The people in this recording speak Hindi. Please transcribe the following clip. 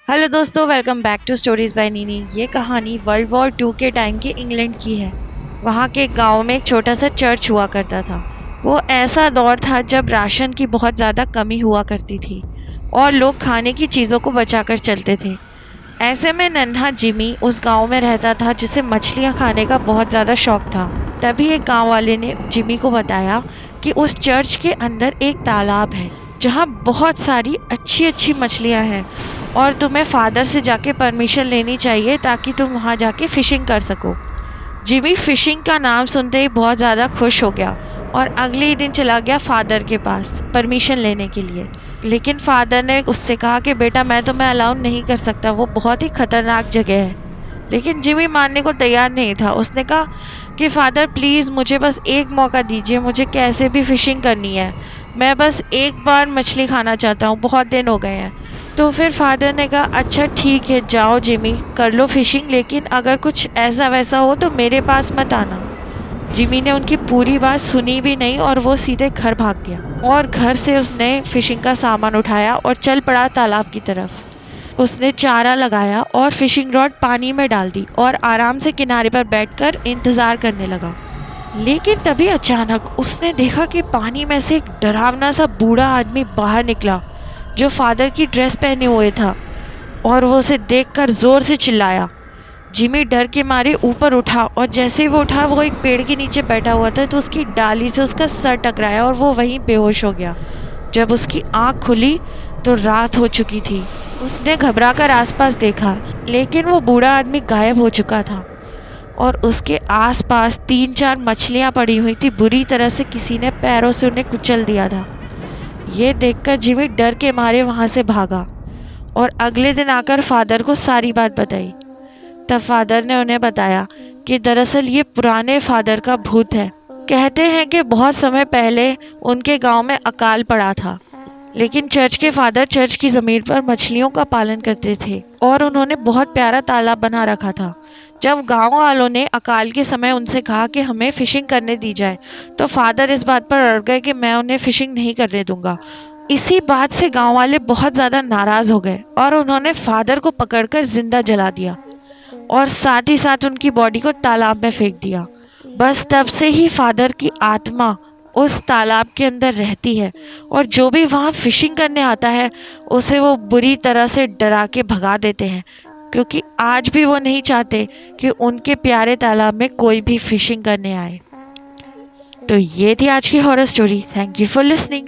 हेलो दोस्तों, welcome back to stories by Nini. ये कहानी वर्ल्ड वॉर 2 के टाइम के इंग्लैंड की है। वहाँ के गांव में एक छोटा सा चर्च हुआ करता था। वो ऐसा दौर था जब राशन की बहुत ज़्यादा कमी हुआ करती थी और लोग खाने की चीज़ों को बचाकर चलते थे। ऐसे में नन्हा जिमी उस गांव में रहता था जिसे मछलियाँ खाने का बहुत ज़्यादा शौक था। तभी एक गांव वाले ने जिमी को बताया कि उस चर्च के अंदर एक तालाब है जहाँ बहुत सारी अच्छी अच्छी मछलियाँ हैं और तुम्हें फादर से जाके परमिशन लेनी चाहिए ताकि तुम वहाँ जाके फ़िशिंग कर सको। जिमी फ़िशिंग का नाम सुनते ही बहुत ज़्यादा खुश हो गया और अगले ही दिन चला गया फादर के पास परमिशन लेने के लिए। लेकिन फादर ने उससे कहा कि बेटा, मैं तुम्हें अलाउ नहीं कर सकता, वो बहुत ही ख़तरनाक जगह है। लेकिन जिमी मानने को तैयार नहीं था। उसने कहा कि फादर प्लीज़ मुझे बस एक मौका दीजिए, मुझे कैसे भी फ़िशिंग करनी है। मैं बस एक बार मछली खाना चाहता हूँ, बहुत दिन हो गए हैं। तो फिर फादर ने कहा अच्छा ठीक है, जाओ जिमी कर लो फ़िशिंग, लेकिन अगर कुछ ऐसा वैसा हो तो मेरे पास मत आना। जिमी ने उनकी पूरी बात सुनी भी नहीं और वो सीधे घर भाग गया और घर से उसने फ़िशिंग का सामान उठाया और चल पड़ा तालाब की तरफ। उसने चारा लगाया और फिशिंग रॉड पानी में डाल दी और आराम से किनारे पर बैठकर इंतज़ार करने लगा। लेकिन तभी अचानक उसने देखा कि पानी में से एक डरावना सा बूढ़ा आदमी बाहर निकला जो फादर की ड्रेस पहने हुए था और वो उसे देखकर ज़ोर से चिल्लाया। जिमी डर के मारे ऊपर उठा और जैसे ही वो उठा वो एक पेड़ के नीचे बैठा हुआ था तो उसकी डाली से उसका सर टकराया और वो वहीं बेहोश हो गया। जब उसकी आँख खुली तो रात हो चुकी थी। उसने घबराकर आसपास देखा, लेकिन वो बूढ़ा आदमी गायब हो चुका था और उसके आसपास 3-4 मछलियाँ पड़ी हुई थी। बुरी तरह से किसी ने पैरों से उन्हें कुचल दिया था। ये देखकर जिमी डर के मारे वहाँ से भागा और अगले दिन आकर फादर को सारी बात बताई। तब फादर ने उन्हें बताया कि दरअसल ये पुराने फादर का भूत है। कहते हैं कि बहुत समय पहले उनके गांव में अकाल पड़ा था, लेकिन चर्च के फादर चर्च की ज़मीन पर मछलियों का पालन करते थे और उन्होंने बहुत प्यारा तालाब बना रखा था। जब गांव वालों ने अकाल के समय उनसे कहा कि हमें फ़िशिंग करने दी जाए, तो फादर इस बात पर अड़ गए कि मैं उन्हें फ़िशिंग नहीं करने दूंगा। इसी बात से गांव वाले बहुत ज़्यादा नाराज़ हो गए और उन्होंने फादर को पकड़कर जिंदा जला दिया और साथ ही साथ उनकी बॉडी को तालाब में फेंक दिया। बस तब से ही फादर की आत्मा उस तालाब के अंदर रहती है और जो भी वहाँ फिशिंग करने आता है उसे वो बुरी तरह से डरा के भगा देते हैं, क्योंकि आज भी वो नहीं चाहते कि उनके प्यारे तालाब में कोई भी फिशिंग करने आए। तो ये थी आज की horror story. Thank you for listening.